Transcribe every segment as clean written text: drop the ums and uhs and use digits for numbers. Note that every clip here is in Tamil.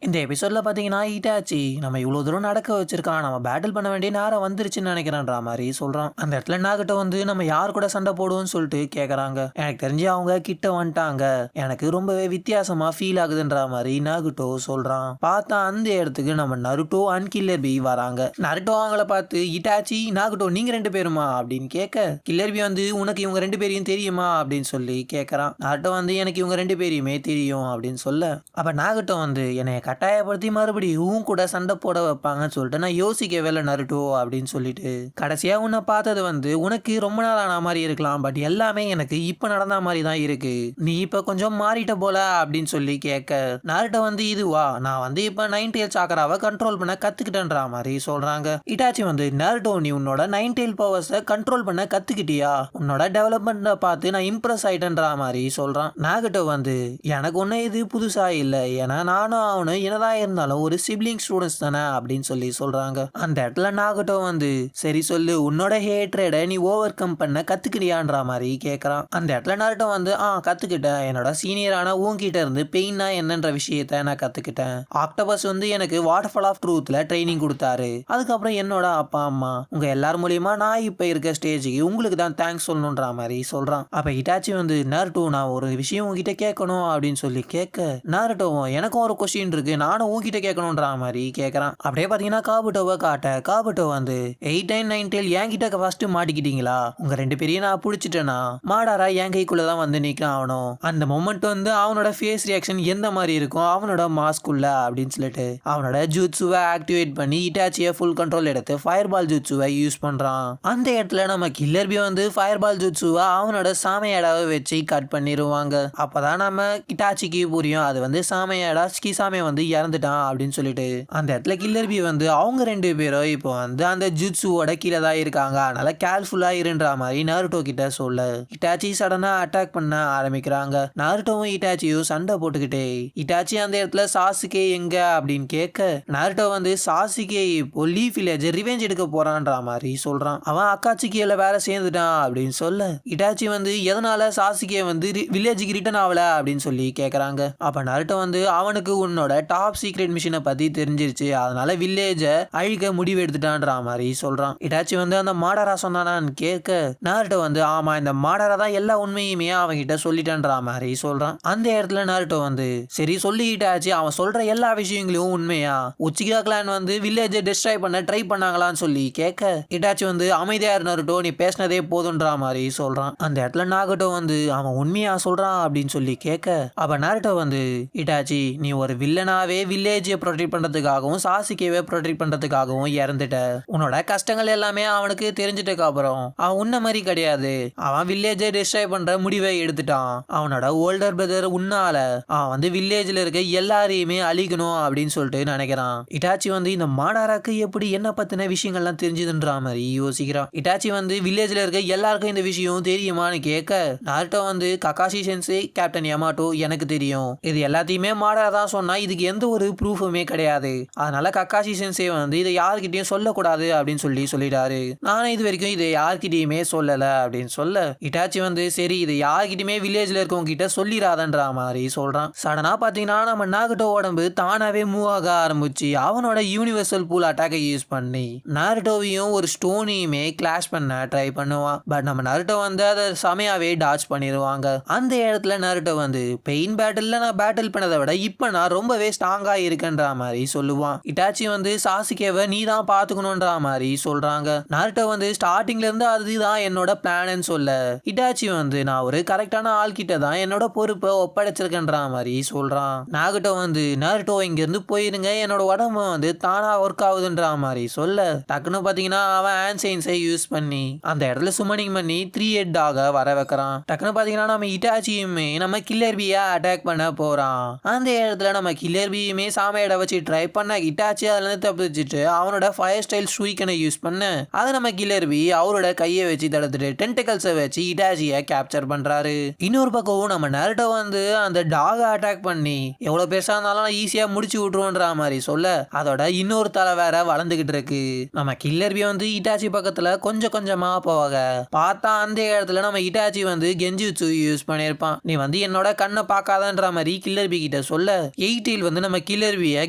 இந்த எபிசோட்ல பாத்தீங்கன்னா ஈட்டாச்சி நம்ம இவ்வளவு தூரம் நடக்க வச்சிருக்கான், நம்ம பேட்டில் பண்ண வேண்டிய நேரம் வந்துருச்சுன்னு நினைக்கிறான்ற மாதிரி சொல்றான். அந்த இடத்துல நாகிட்ட வந்து நம்ம யார் கூட சண்டை போடுவோம்னு சொல்லிட்டு கேக்குறாங்க. எனக்கு தெரிஞ்சு அவங்க கிட்ட வந்துட்டாங்க, எனக்கு ரொம்பவே வித்தியாசமா ஃபீல் ஆகுதுன்ற மாதிரி நாகிட்டோ சொல்றான். பார்த்தா அந்த இடத்துக்கு நம்ம நருட்டோ அண்ட் கில்லர் பி வராங்க. நருட்டோ அவங்கள பார்த்து இட்டாச்சி நாகிட்டோ நீங்க ரெண்டு பேருமா அப்படின்னு கேட்க, கில்லர் பி வந்து உனக்கு இவங்க ரெண்டு பேரையும் தெரியுமா அப்படின்னு சொல்லி கேட்கறான். நருட்டோ வந்து எனக்கு இவங்க ரெண்டு பேரையுமே தெரியும் அப்படின்னு சொல்ல, அப்ப நாகிட்டோ வந்து என்னை கட்டாயப்படுத்தி மறுபடியும் கூட சண்டை போட வைப்பாங்கன்னு சொல்லிட்டு நான் யோசிக்கவே இல்லை நருட்டோ அப்படின்னு சொல்லிட்டு, கடைசியா உன்னை பார்த்தது வந்து உனக்கு ரொம்ப நாள் ஆன மாதிரி இருக்கலாம், பட் எல்லாமே எனக்கு இப்ப நடந்த மாதிரி தான் இருக்கு, நீ இப்ப கொஞ்சம் மாறிட்ட போல அப்படின்னு சொல்லி கேட்க, நருட்டோ வந்து இதுவா நான் வந்து இப்ப 9 டெயில் சாக்கராவை கண்ட்ரோல் பண்ண கத்துக்கிட்டேன்ற மாதிரி சொல்றாங்க. இட்டாச்சி வந்து நருட்டோ நீ உன்னோட 9 டெயில் பவர்ஸை கண்ட்ரோல் பண்ண கத்துக்கிட்டியா, உன்னோட டெவலப்மெண்ட்டை பார்த்து நான் இம்ப்ரெஸ் ஆயிட்டேன்ற மாதிரி சொல்றான். நாகிட்டோ வந்து எனக்கு ஒன்னும் இது புதுசா இல்லை, ஏன்னா நானும் அவனும் என்னதான் இருந்தாலும் ஒரு சிப்ளிங் ஸ்டூடெண்ட்ஸ் தானே அப்படின்னு சொல்லி சொல்றாங்க. அந்த இடத்துல நாகிட்டோ வந்து சரி சொல்லு உன்னோட ஹேட்ரேட நீ ஓவர் கம் பண்ண கத்துக்கிறியான்ற மாதிரி கேட்கறான். அந்த இடத்துல நாகிட்டோ வந்து கத்துக்கிட்டேன், என்னோட சீனியரான உன்கிட்ட இருந்து பெயின்னா என்னன்ற விஷயத்த நான் கத்துக்கிட்டேன். ஆக்டோபஸ் வந்து எனக்கு வாட்டர்ஃபால் ஆஃப் ட்ரூத்ல ட்ரைனிங் கொடுத்தாரு, அதுக்கப்புறம் என்னோட அப்பா அம்மா உங்க எல்லார் மூலியமா நான் இப்ப இருக்க ஸ்டேஜுக்கு உங்களுக்கு தான் தேங்க்ஸ் சொல்லணுன்ற மாதிரி சொல்றான். அப்ப இட்டாச்சி வந்து நாருட்டோ நான் ஒரு விஷயம் உங்ககிட்ட கேட்கணும் அப்படின்னு சொல்லி கேட்க, நாருட்டோ எனக்கும் ஒரு கொஸ்டின் இருக்கு, நானும் உன்கிட்ட கேட்கணுன்ற மாதிரி கேட்கறான். அப்படியே பாத்தீங்கன்னா காபுட்டோவை காட்ட, காபுட்டோ வந்து 8 and 9 டெயில் என்கிட்ட ஃபர்ஸ்ட் மாட்டிக்கிட்டீங்களா, உங்க ரெண்டு பேரையும் நான் பிடிச்சிட்டேனா மாடாரா என் கைக்குள்ளதான் வந்து நிற்கான் அவனும். அந்த மொமெண்ட் வந்து அவனோட ஃபேஸ் ரியாக்ஷன் எந்த மாதிரி இருக்கும் அவனோட மாஸ்குள்ள அப்படின்னு சொல்லிட்டு அவனோட ஜூட்சுவை ஆக்டிவேட் பண்ணி இட்டாச்சியை ஃபுல் கண்ட்ரோல் எடுத்து ஃபயர் பால் ஜூட்சுவை யூஸ் பண்றான். அந்த இடத்துல நம்ம கில்லர் பி வந்து ஃபயர் பால் ஜூட்சுவை அவனோட சாமையாடாவை வச்சு கட் பண்ணிடுவாங்க. அப்பதான் நம்ம இட்டாச்சிக்கு புரியும் அது வந்து சாமையாடா ஸ்கிசாமே வந்து இறந்துட்டான் அப்படின்னு சொல்லிட்டு. அந்த இடத்துல கில்லர் பி வந்து அவங்க ரெண்டு பேரும் இப்போ வந்து அந்த ஜுட்சுவோட கீழே தான் இருக்காங்க, அதனால கேர்ஃபுல்லா இருன்ற மாதிரி நாருட்டோ கிட்ட சொல்ல, இட்டாச்சி சடனா அட்டாக் பண்ண ஆரம்பிக்கிறாங்க. நாருட்டோவும் இட்டாச்சியும் சண்டை போட்டுக்கிட்டே, இட்டாச்சி அந்த இடத்துல சாசுகே எங்க அப்படின்னு கேட்க, நாருட்டோ வந்து சாசுகே இப்போ லீஃப் வில்லேஜ் ரிவெஞ்ச் எடுக்க போறான்ற மாதிரி சொல்றான். அவன் அக்காச்சிக்கியில வேற சேர்ந்துட்டான் அப்படின்னு சொல்ல, இட்டாச்சி வந்து எதனால சாசுகே வந்து வில்லேஜுக்கு ரிட்டர்ன் ஆகல அப்படின்னு சொல்லி கேட்கறாங்க. அப்ப நாருட்டோ வந்து அவனுக்கு உன்னோட டாப் சீக்ரெட் மிஷனை பத்தி தெரிஞ்சிருச்சு, அதனால வில்லேஜ அழிக்க முடிவு எடுத்துட்டான்ற மாதிரி சொல்றான். இட்டாச்சி வந்து அந்த மாடரா சொன்னானான்னு கேட்க, நாருட்டோ வந்து ஆமா இந்த மாடரா தான் எல்லா உண்மையுமே அவன்கிட்ட சொல்லிட்டான்ற மாதிரி சொல்றான். அந்த இடத்துல நாருட்டோ வந்து சரி சொல்லிட்டாச்சு, அவன் சொல்ற எல்லா விஷயங்களையும் உண்மையா, உச்சிகா கிளான் வந்து வில்லேஜை டிஸ்ட்ராய் பண்ண ட்ரை பண்ணாங்களான்னு சொல்லி கேட்க, இட்டாச்சி வந்து அமைதியா நாருட்டோ நீ பேசினதே போதுன்ற மாதிரி சொல்றான். அந்த இடத்துல நாருட்டோ வந்து அவன் உண்மையா சொல்றான் அப்படின்னு சொல்லி கேட்க, அப்ப நாருட்டோ வந்து இட்டாச்சி நீ ஒரு வில்லனாவே வில்லேஜை ப்ரொடெக்ட் பண்றதுக்காகவும் சாசுகேவை ப்ரொடெக்ட் பண்றதுக்காகவும் இறந்துட்ட, உன்னோட கஷ்டங்கள் எல்லாமே அவனுக்கு தெரிஞ்சிட்டதுக்கு அப்புறம் அவன் உன்ன மாதிரி கிடையாது, அவன் வில்லேஜை டிஸ்ட்ராய் பண்ற முடிவை எடுத்துட்டான், அவனோட ஓல்டர் பிரதர் உன்னால அவன் வந்து வில்லேஜ்ல இருக்க எல்லாரையுமே அழிக்கணும் அப்படின்னு சொல்லிட்டு நினைக்கிறான். இட்டாச்சி வந்து இந்த மாடாராக்கு எப்படி என்ன பத்தின விஷயங்கள்லாம் தெரிஞ்சதுன்ற மாதிரி யோசிக்கிறான். இட்டாச்சி வந்து வில்லேஜ்ல இருக்க எல்லாருக்கும் இந்த விஷயம் தெரியுமான்னு கேட்க, நாருட்டோ வந்து ககாஷி சென்சே கேப்டன் யமாட்டோ எனக்கு தெரியும், இது எல்லாத்தையுமே மாடரா தான் சொன்னா, இதுக்கு எந்த ஒரு ப்ரூஃபுமே கிடையாது, அதனால கக்காஷி சென்சே வந்து இதை யார்கிட்டயும் சொல்லக்கூடாது அப்படின்னு சொல்லிட்டாரு, நானும் இது வரைக்கும் இதை யார்கிட்டயுமே சொல்லல அப்படின்னு சொல்ல, இட்டாச்சி வந்து சரி இதை யார்கிட்டயுமே வில்லேஜ்ல இருக்கவங்க கிட்ட சொல்லிடாதன்ற மாதிரி சொல்றான். சடனா பாத்தீங்கன்னா நம்ம நாருட்டோ உடம்பு தானாவே மூவ் ஆக ஆரம்பிச்சு அவனோட யூனிவர்சல் பூல் அட்டாக்கை யூஸ் பண்ணி நாருட்டோவையும் ஒரு ஸ்டோனையுமே கிளாஷ் பண்ண ட்ரை பண்ணுவான். பட் நம்ம நாருட்டோ வந்து அதை செமையாவே டாச் பண்ணிடுவாங்க. அந்த இடத்துல நாருட்டோ வந்து பெயின் பேட்டில் நான் பேட்டில் பண்ணதை விட இப்ப நான் ரொம்பவே ஸ்ட்ராங்கா இருக்கேன்ற மாதிரி சொல்லுவான். இட்டாச்சி வந்து சாசுகேவை நீ தான் பாத்துக்கணும்ன்ற மாதிரி சொல்றாங்க. நாருட்டோ வந்து ஸ்டார்டிங்ல இருந்து அதுதான் என்னோட பிளான்னு சொல்ல, இட்டாச்சி வந்து நான் ஒரு கரெக்டான ஆள் கிட்ட தான் என்னோட பொறுப்பை ஒப்படைச்சிருக்கேன்ற மாதிரி சொல்றான். நாருட்டோ வந்து நாருட்டோ இங்க இருந்து போயிருங்க, என்னோட உடம்பு வந்து தானா ஒர்க் ஆகுதுன்ற மாதிரி சொல்ல, டக்குன்னு பாத்தீங்கன்னா அவன் ஆன்சைன்ஸை யூஸ் பண்ணி அந்த இடத்துல சுமனிங் பண்ணி 3 ஹெட் ஆக வர வைக்கிறான். டக்குன்னு பாத்தீங்கன்னா நம்ம இட்டாச்சியுமே நம்ம கில்லர் பியா அட்டாக் பண்ண போறான். அந்த இடத்துல நம்ம கில்லர் பியுமே சாமையிட வச்சு ட்ரை பண்ண, இட்டாச்சி அதுல இருந்து தப்பிச்சுட்டு அவனோட ஃபயர் ஸ்டைல் ஷூரிக்கனை யூஸ் பண்ண, அதை நம்ம கில்லர் பி அவரோட கையை வச்சு தடுத்துட்டு டென்டிகல்ஸை வச்சு இட்டாச்சியை கேப்சர் பண்றாரு. இன்னொரு பக்கம் நம்ம நாருட்டோ வந்து அந்த டாகை அட்டாக் பண்ணி எவ்வளவு பெருசா இருந்தாலும் ஈஸியா முடிச்சு விட்டுருவோன்ற மாதிரி சொல்ல, அதோட இன்னொரு தலை வேற வளர்ந்துகிட்டு இருக்கு. நம்ம கில்லர் பி வந்து இட்டாச்சி பக்கத்துல கொஞ்சம் கொஞ்சமா போவாங்க. பார்த்தா அந்த இடத்துல நம்ம இட்டாச்சி வந்து கெஞ்சிச்சு யூஸ் பண்ணியிருப்பான். நீ வந்து என்னோட கண்ணை பார்க்காதன்ற மாதிரி கில்லர் பி கிட்ட சொல்ல, 8 டெயில் வந்து வந்து நம்ம கில்லர் பியை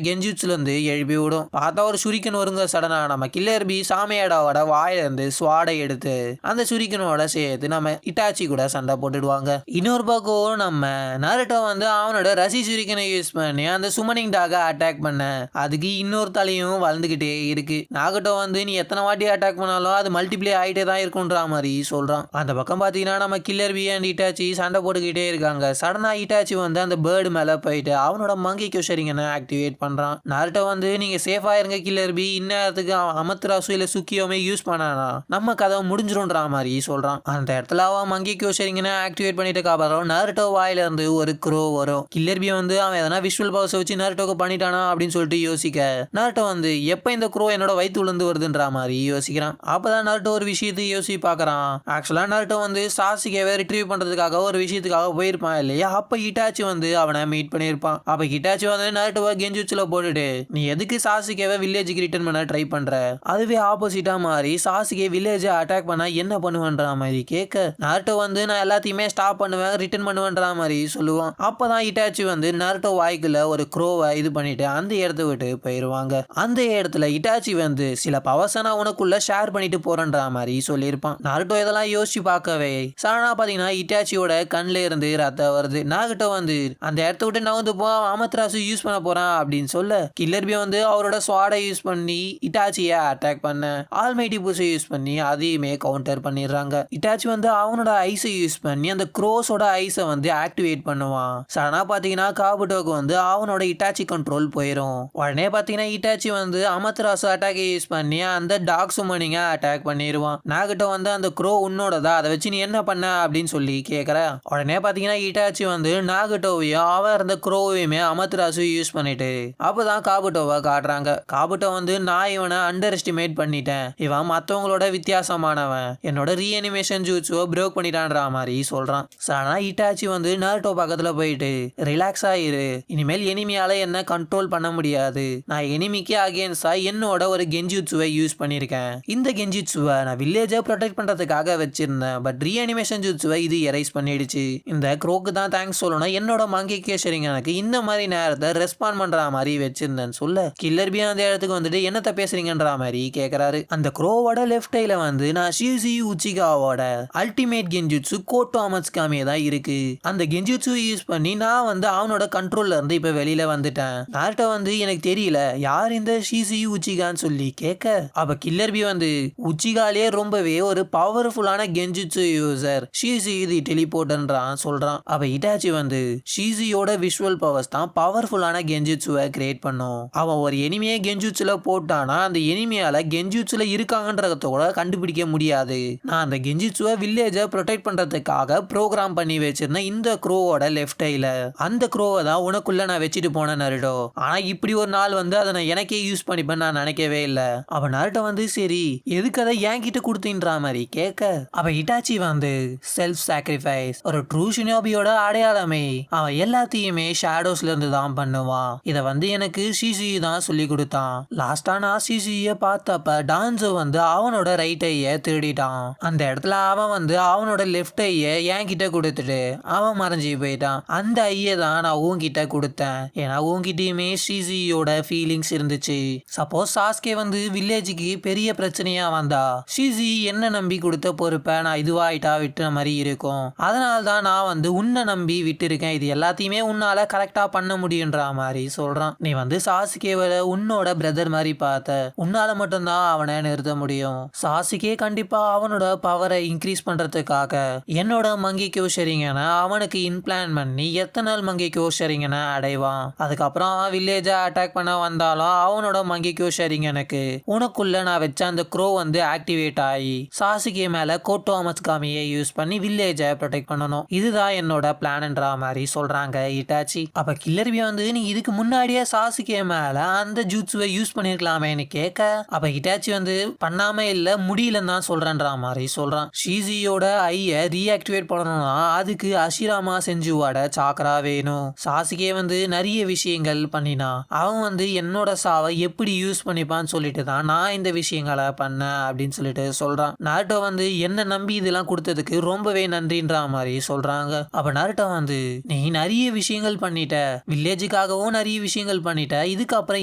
கெஞ்சுட்சுல இருந்து எழுப்பி விடும். பார்த்தா ஒரு சுரிக்கன் வருங்க. சடனா நம்ம கில்லர் பி சாமியாடாவோட வாயில இருந்து ஸ்வாடை எடுத்து அந்த சுரிக்கனோட சேர்த்து நம்ம இட்டாச்சி கூட சண்டை போட்டுடுவாங்க. இன்னொரு பக்கம் நம்ம நருட்டோ வந்து அவனோட ரசி சுரிக்கனை யூஸ் பண்ணி அந்த சுமனிங் டாக அட்டாக் பண்ண அதுக்கு இன்னொரு தலையும் வளர்ந்துகிட்டே இருக்கு. நாகட்டோ வந்து நீ எத்தனை வாட்டி அட்டாக் பண்ணாலும் அது மல்டிப்ளை ஆகிட்டே தான் இருக்குன்ற மாதிரி சொல்றான். அந்த பக்கம் பாத்தீங்கன்னா நம்ம கில்லர் பி அண்ட் இட்டாச்சி சண்டை போட்டுக்கிட்டே இருக்காங்க. சடனா இட்டாச்சி வந்து அந்த பேர்டு மேல போயிட்டு அவனோட மங்கி க்யூஷரிங்கனை ஆக்டிவேட் பண்றான். நாருட்டோ வந்து நீங்க சேஃபா இருங்க கில்லர் பி, இந்நேரத்துக்கு அமத்ராசு இல்ல சுக்கியோமே யூஸ் பண்ணானா நம்ம கதை முடிஞ்சிரும்ன்ற மாதிரி சொல்றான். அந்த இடத்துல அவன் மங்கி க்யூஷரிங்கனை ஆக்டிவேட் பண்ணிட்டு அப்புறம் நாருட்டோ வாயில இருந்து ஒரு க்ரோ வரும். கில்லர் பி வந்து அவன் எதனா விஷுவல் பவர்ஸ் வச்சு நாருட்டோக்கு பண்ணிட்டானா அப்படின்னு சொல்லிட்டு யோசிக்க நாருட்டோ வந்து எப்ப இந்த க்ரோ என்னோட வயிற்றுல இருந்து வருதுன்ற மாதிரி யோசிக்கிறான். அப்பதான் நாருட்டோ ஒரு விஷயத்தை யோசிச்சு பாக்குறான். ஆக்சுவலா நாருட்டோ வந்து சாசுகேவை ரிட்ரீவ் பண்றதுக்காக ஒரு விஷயத்துக்காக போயிருப்பான் இல்லையா. அப்ப இட்டாச்சி வந்து அவனை மீட் பண்ணிருப்பான். அப்ப இட்டாச்சி வந்து நாருட்டோவை கெஞ்சுச்சுல போட்டுட்டு நீ எதுக்கு சாசுகேவை வில்லேஜுக்கு ரிட்டர்ன் பண்ண ட்ரை பண்ற, அதுவே ஆப்போசிட்டா மாறி சாசுகே வில்லேஜை அட்டாக் பண்ணா என்ன பண்ணுவன்ற மாதிரி கேட்க நாருட்டோ வந்து நான் எல்லாத்தையுமே ஸ்டாப் பண்ணுவேன் ரிட்டர்ன் பண்ணுவேன்ற மாதிரி சொல்லுவான். அப்பதான் இட்டாச்சி வந்து நாருட்டோ வாய்க்குள்ள ஒரு க்ரோவை இது பண்ணிட்டு அந்த இடத்த விட்டு போயிருவாங்க. அந்த இடத்துல இட்டாச்சி வந்து சில பவர்ஸை நான் உனக்குள்ள ஷேர் பண்ணிட்டு போறேன்ற மாதிரி சொல்லியிருப்பான். நாருட்டோ இதெல்லாம் யோசிச்சு பார்க்கவே சடனா பாத்தீங்கன்னா இட்டாச்சியோட கண்ல இருந்து ரத்தம் வருது. நாருட்டோ வந்து அந்த இடத்த விட்டு நகர்ந்து போ, அமத்ராசு யூஸ் பண்ண போறான் அப்படின்னு சொல்ல கில்லர் பி வந்து அவரோட ஸ்வாடை யூஸ் பண்ணி இட்டாச்சியை அட்டாக் பண்ண ஆல்மைட்டி புஷை யூஸ் பண்ணி அதையுமே கவுண்டர் பண்ணிடுறாங்க. இட்டாச்சி வந்து அவனோட ஐஸை யூஸ் பண்ணி அந்த க்ரோஸோட ஐஸை வந்து ஆக்டிவேட் பண்ணுவான். சடனா பாத்தீங்கன்னா காபுட்டோக்கு வந்து அவனோட இட்டாச்சி கண்ட்ரோல் போயிடும். உடனே பாத்தீங்கன்னா இட்டாச்சி வந்து அமத்ராசு அட்டாக் யூஸ் பண்ணி அந்த டாக் சுமனிங்க அட்டாக் பண்ணிடுவான். நாகட்டோ வந்து அந்த க்ரோ உன்னோடதா, அதை வச்சு நீ என்ன பண்ண அப்படின்னு சொல்லி கேட்கற. உடனே பாத்தீங்கன்னா இட்டாச்சி வந்து நாகட்டோவையும் அவன் இருந்த க்ரோவையுமே அமத்ராசு யூஸ் பண்ணிட்டு அப்பதான் காபுட்டோவை காட்டுறாங்க. காபுட்டோ வந்து நான் இவனை அண்டர் எஸ்டிமேட் பண்ணிட்டேன், இவன் மற்றவங்களோட வித்தியாசமானவன், என்னோட ரீஅனிமேஷன் ஜூட்ஸுவை பிரேக் பண்ணிட்டான்ற மாதிரி சொல்றான். ஆனா இட்டாச்சி வந்து நாருட்டோ பக்கத்துல போயிட்டு ரிலாக்ஸ் ஆயிரு, இனிமேல் எனிமியால என்ன கண்ட்ரோல் பண்ண முடியாது, நான் எனிமிக்கு அகேன்ஸ்டா என்னோட ஒரு கெஞ்சுட்ஸுவை யூஸ் பண்ணிருக்கேன், இந்த கெஞ்சுட்ஸுவை நான் வில்லேஜை ப்ரொடெக்ட் பண்றதுக்காக வச்சிருந்தேன், பட் ரீஅனிமேஷன் ஜூட்ஸுவை இது எரைஸ் பண்ணிடுச்சு, இந்த க்ரோக்கு தான் தேங்க்ஸ் சொல்லணும், என்னோட மங்கி கேஷரிங் எனக்கு இந்த மாதிரி நேரத்தை ரெஸ்பாண்ட் பண்ற மாதிரி வச்சிருந்தேன்னு சொல்ல கில்லர் பி அந்த இடத்துக்கு வந்துட்டு என்னத்த பேசுறீங்கன்ற மாதிரி கேக்குறாரு. அந்த க்ரோவோட லெஃப்ட் கையில வந்து நான் ஷியூசி உச்சிகாவோட அல்டிமேட் கெஞ்சுட்சு கோட்டோ அமட்சுகாமியே தான் இருக்கு. அந்த கெஞ்சுட்சு யூஸ் பண்ணி நான் வந்து அவனோட கண்ட்ரோல்ல இருந்து இப்ப வெளியில வந்துட்டேன். நார்ட்டோ வந்து எனக்கு தெரியல யார் இந்த ஷியூசி உச்சிகான்னு சொல்லி கேட்க அப்ப கில்லர் பி வந்து உச்சிகாலேயே ரொம்பவே ஒரு பவர்ஃபுல்லான கெஞ்சுட்சு யூசர் ஷியூசி இது டெலிபோர்ட்ன்றான் சொல்றான். அப்ப இட்டாச்சி வந்து ஷியூசியோட விஷுவல் பவர்ஸ் தான் பவர்ஃபுல்லான கெஞ்சுட்சுவை கிரியேட் பண்ணும். அவன் ஒரு எனிமியை கெஞ்சுட்சுல போட்டானா அந்த எனிமியால கெஞ்சுட்சுல இருக்காங்கன்றத கூட கண்டுபிடிக்க முடியாது. நான் அந்த கெஞ்சுட்சுவை வில்லேஜை ப்ரொடெக்ட் பண்றதுக்காக ப்ரோக்ராம் பண்ணி வச்சிருந்தேன் இந்த க்ரோவோட லெஃப்ட் ஐல. அந்த க்ரோவை தான் உனக்குள்ள நான் வச்சுட்டு போனேன் நருட்டோ. ஆனா இப்படி ஒரு நாள் வந்து அதை நான் எனக்கே யூஸ் பண்ணிப்பேன் நான் நினைக்கவே இல்லை. அவன் நருட்டோ வந்து சரி எதுக்கு அதை என்கிட்ட கொடுத்தீன்ற மாதிரி கேட்க அவ இட்டாச்சி வந்து செல்ஃப் சாக்ரிஃபைஸ் ஒரு ட்ரூ ஷினோபியோட அடையாளமே, அவன் எல்லாத்தையுமே ஷேடோஸ்ல இருந்து தான் பண்ணுவான். இதை வந்து எனக்கு சிசி தான் சொல்லி கொடுத்தான். லாஸ்டா நான் சிசியை பார்த்தப்ப டான்ஸோ வந்து அவனோட ரைட் ஐய திருடிட்டான். அந்த இடத்துல அவன் வந்து அவனோட லெஃப்ட் ஐய என்கிட்ட கொடுத்துட்டு அவன் மறைஞ்சி போயிட்டான். அந்த ஐய தான் நான் உன்கிட்ட கொடுத்தேன், ஏன்னா உன்கிட்டயுமே சிசியோட ஃபீலிங்ஸ் இருந்துச்சு. சப்போஸ் சாஸ்கே வந்து வில்லேஜுக்கு பெரிய பிரச்சனையா வந்தா சிசி என்ன நம்பி கொடுத்த பொறுப்பை நான் இதுவாயிட்டா விட்டுற மாதிரி இருக்கும். அதனால தான் நான் வந்து உன்னை நம்பி விட்டுருக்கேன், இது எல்லாத்தையுமே உன்னால கரெக்டா பண்ண முடியுன்ற மாதிரி சொல்றான். நீ வந்து சாசுகேவ உன்னோட பிரதர் மாதிரி பார்த்த, உன்னால மட்டும்தான் அவனை நிறுத்த முடியும். சாசுகே கண்டிப்பா அவனோட பவரை இன்க்ரீஸ் பண்றதுக்காக என்னோட மங்கி க்யூஷரிங்கனை அவனுக்கு இன்பிளான் பண்ணி எத்தனை நாள் மங்கி க்யூஷரிங்கனை அடைவான். அதுக்கப்புறம் அவன் வில்லேஜை அட்டாக் பண்ண வந்தாலும் அவனோட மங்கி க்யூஷரிங்கனுக்கு உனக்குள்ள நான் வச்ச அந்த க்ரோ வந்து ஆக்டிவேட் ஆகி சாசுகே மேல கோட்டோ அமட்சுகாமியை யூஸ் பண்ணி வில்லேஜை ப்ரொடெக்ட் பண்ணணும். இதுதான் என்னோட பிளான்ன்ற மாதிரி சொல்றாங்க இட்டாச்சி. அப்ப கில்லர் பி வந்து நீ இதுக்கு முன்னாடியே சாசுகே மேல அந்த ஜூட்ஸுவை யூஸ் பண்ணிருக்கலாமேன்னு கேட்க அப்ப இட்டாச்சி வந்து பண்ணாம இல்ல முடியலன்னு தான் சொல்றேன்ற மாதிரி சொல்றான். ஷீசியோட ஐய ரீஆக்டிவேட் பண்ணணும்னா அதுக்கு அஷிராமா செஞ்சுவாட சாக்கரா வேணும். சாசுகே வந்து நிறைய விஷயங்கள் பண்ணினா அவன் வந்து என்னோட சாவை எப்படி யூஸ் பண்ணிப்பான்னு சொல்லிட்டு தான் நான் இந்த விஷயங்களை பண்ணேன் அப்படின்னு சொல்லிட்டு சொல்றான். நாருட்டோ வந்து என்ன நம்பி இதெல்லாம் கொடுத்ததுக்கு ரொம்பவே நன்றின்ற மாதிரி சொல்றாங்க. அப்ப நாருட்டோ வந்து நீ நிறைய விஷயங்கள் பண்ணிட்ட, வில்லேஜுக்கு எனக்காகவும் நிறைய விஷயங்கள் பண்ணிட்ட, இதுக்கப்புறம்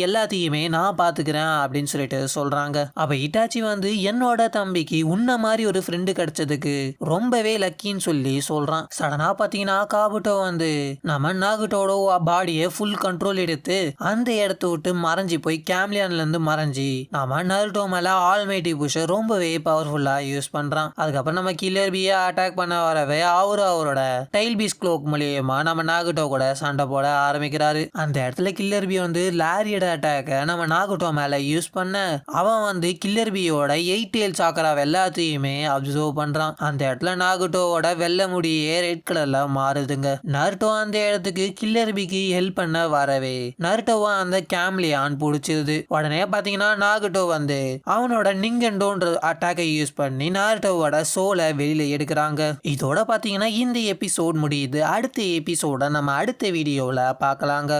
எல்லாத்தையுமே நான் பாத்துக்கிறேன் அப்படின்னு சொல்லிட்டு சொல்றாங்க. அப்ப இட்டாச்சி வந்து என்னோட தம்பிக்கு உன்ன மாதிரி ஒரு ஃப்ரெண்டு கிடைச்சதுக்கு ரொம்பவே லக்கின்னு சொல்லி சொல்றான். சடனா பாத்தீங்கன்னா காபுட்டோ வந்து நம்ம நாகுட்டோட பாடியை ஃபுல் கண்ட்ரோல் எடுத்து அந்த இடத்த விட்டு மறைஞ்சி போய் கேம்லியான்ல இருந்து மறைஞ்சி நம்ம நருட்டோ மேல ஆல்மைட்டி புஷை ரொம்பவே பவர்ஃபுல்லா யூஸ் பண்றான். அதுக்கப்புறம் நம்ம கில்லர் பியை அட்டாக் பண்ண வரவே அவரோட டைல் பீஸ் க்ளோக் மூலியமா நம்ம நாகுட்டோ கூட சண்டை போட ஆரம்பிக்கிறாரு. அந்த இடத்துல கில்லர் பி வந்து லாரியோட அட்டாக்க நம்ம நாகுட்டோ மேல யூஸ் பண்ண அவன் வந்து கில்லர் பியோட 8 டெயில் சாக்கரா எல்லாத்தையுமே அப்சர்வ் பண்றான். அந்த இடத்துல நாகுட்டோவோட வெள்ளை முடியே ரெட் கலர்ல மாறுதுங்க. நருட்டோ அந்த இடத்துக்கு கில்லர் பிக்கு ஹெல்ப் பண்ண வரவே நருட்டோவா அந்த கேம்லியான் பிடிச்சிருது. உடனே பாத்தீங்கன்னா நாகுட்டோ வந்து அவனோட நிங்கண்டோன்ற அட்டாக்கை யூஸ் பண்ணி நாருட்டோவோட சோலை வெளியில எடுக்கிறாங்க. இதோட பாத்தீங்கன்னா இந்த எபிசோட் முடியுது. அடுத்த எபிசோட நம்ம அடுத்த வீடியோல பார்க்கலாங்க.